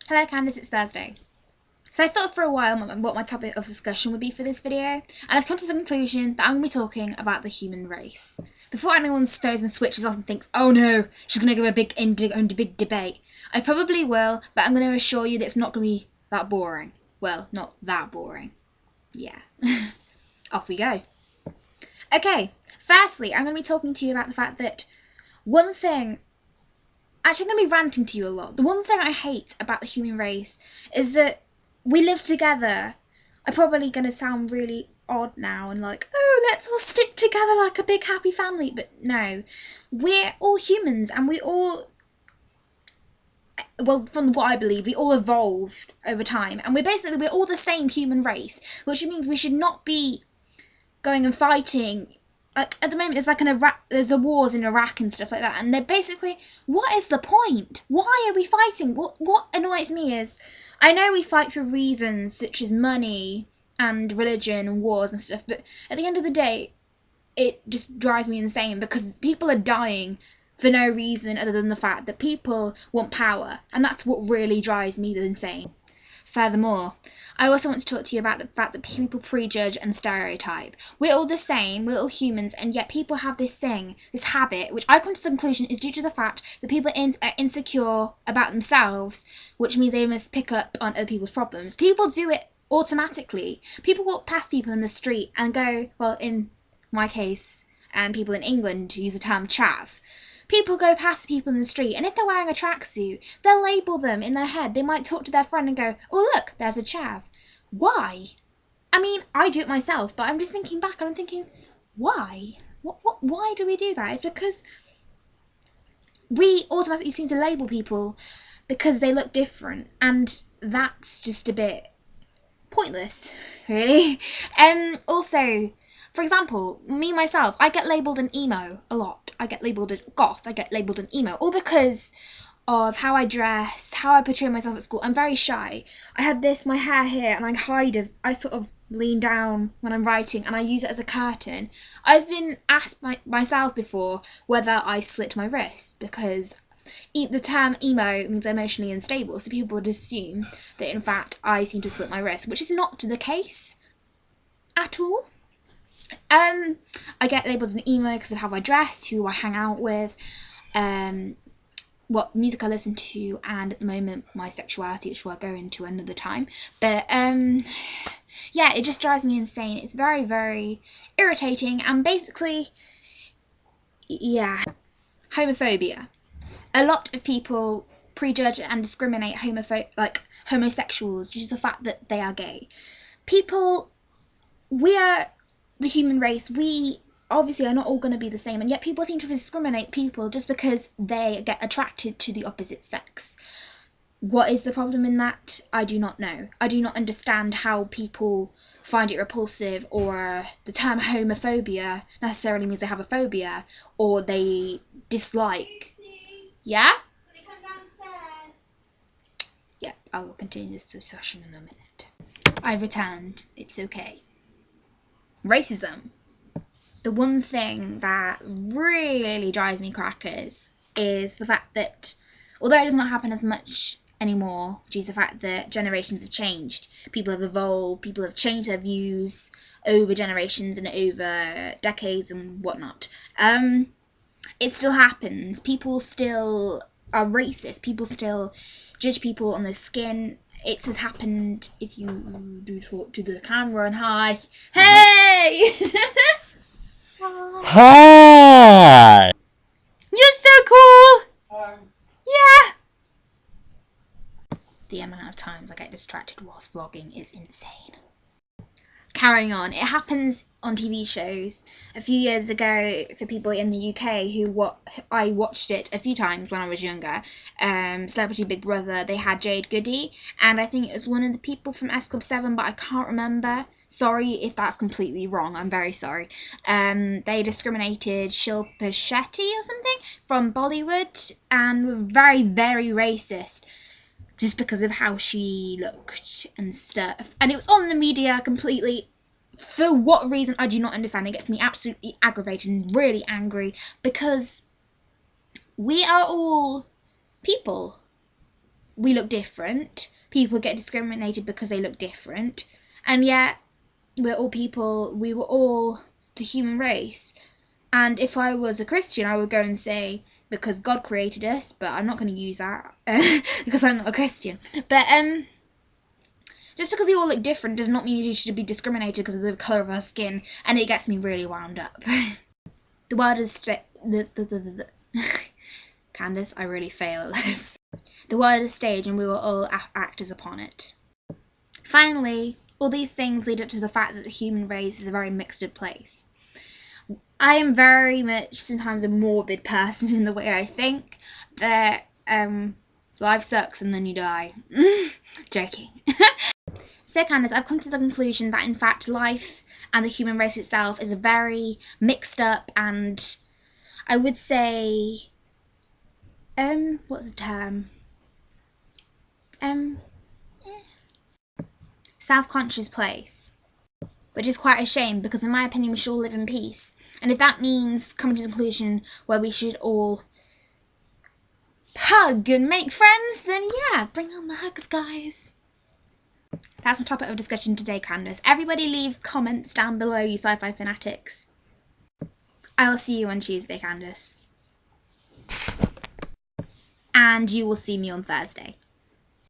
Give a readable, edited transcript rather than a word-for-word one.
Hello Candice, it's Thursday. So I thought for a while what my topic of discussion would be for this video, and I've come to the conclusion that I'm going to be talking about the human race. Before anyone stows and switches off and thinks, oh no, she's going to go a big debate, I probably will, but I'm going to assure you that it's not going to be that boring. Well, not that boring. Yeah. Off we go. Okay, firstly, I'm going to be talking to you about the fact that one thing... Actually, I'm going to be ranting to you a lot. The one thing I hate about the human race is that we live together. I'm probably going to sound really odd now and like, oh, let's all stick together like a big happy family. But no, we're all humans and we all, well, from what I believe, we all evolved over time. And we're all the same human race, which means we should not be going and fighting. Like, at the moment, there's a wars in Iraq and stuff like that, and they're basically, what is the point? Why are we fighting? What annoys me is, I know we fight for reasons such as money and religion and wars and stuff, but at the end of the day, it just drives me insane because people are dying for no reason other than the fact that people want power, and that's what really drives me insane. Furthermore, I also want to talk to you about the fact that people prejudge and stereotype. We're all the same, we're all humans, and yet people have this habit, which I come to the conclusion is due to the fact that people are insecure about themselves, which means they must pick up on other people's problems. People do it automatically. People walk past people in the street and go, well, in my case, and people in England use the term chav. People go past people in the street, and if they're wearing a tracksuit, they'll label them in their head. They might talk to their friend and go, oh look, there's a chav. Why? I mean, I do it myself, but I'm just thinking back and I'm thinking, why? Why do we do that? It's because we automatically seem to label people because they look different, and that's just a bit pointless, really. Also, for example, me myself, I get labelled an emo a lot. I get labelled a goth, I get labelled an emo, all because of how I dress, how I portray myself at school. I'm very shy. I have my hair here, and I sort of lean down when I'm writing, and I use it as a curtain. I've been asked myself before whether I slit my wrist, because the term emo means emotionally unstable, so people would assume that in fact I seem to slit my wrist, which is not the case at all. I get labelled an emo because of how I dress, who I hang out with, what music I listen to, and at the moment my sexuality, which we'll go into another time. But yeah, it just drives me insane. It's very, very irritating, and basically, yeah, homophobia. A lot of people prejudge and discriminate homosexuals due to the fact that they are gay. We are the human race. We obviously are not all going to be the same, and yet people seem to discriminate people just because they get attracted to the opposite sex. What is the problem in that? I do not know. I do not understand how people find it repulsive, or the term homophobia necessarily means they have a phobia or they dislike. Yeah? Can you come downstairs? Yeah, I will continue this discussion in a minute. I've returned. It's okay. Racism. The one thing that really drives me crackers is the fact that, although it does not happen as much anymore due to the fact that generations have changed, people have evolved, people have changed their views over generations and over decades and whatnot, it still happens. People still are racist. People still judge people on their skin. It has happened. If you do talk to the camera and hi. Hey! Hi! You're so cool! Thanks. Yeah! The amount of times I get distracted whilst vlogging is insane. Carrying on, it happens on TV shows. A few years ago, for people in the UK I watched it a few times when I was younger, Celebrity Big Brother, they had Jade Goody, and I think it was one of the people from S Club 7, but I can't remember. Sorry if that's completely wrong, I'm very sorry. They discriminated Shilpa Shetty or something from Bollywood, and were very, very racist just because of how she looked and stuff. And it was on the media completely. For what reason, I do not understand. It gets me absolutely aggravated and really angry, because we are all people. we look different. People get discriminated because they look different. And yet, we're all people, we were all the human race. And if I was a Christian, I would go and say, because God created us, but I'm not going to use that because I'm not a Christian. But just because we all look different does not mean you should be discriminated because of the colour of our skin, and it gets me really wound up. The world is Candace, I really fail at this. The world is a stage, and we will all actors upon it. Finally, all these things lead up to the fact that the human race is a very mixed up place. I am very much sometimes a morbid person in the way I think that life sucks and then you die. Joking. So Candace, I've come to the conclusion that in fact life and the human race itself is a very mixed up and I would say what's the term? Self-conscious place. Which is quite a shame because in my opinion we should all live in peace. And if that means coming to the conclusion where we should all hug and make friends, then yeah, bring on the hugs, guys. That's my topic of discussion today, Candace. Everybody leave comments down below, you SciFiFanatics. I will see you on Tuesday, Candace. And you will see me on Thursday.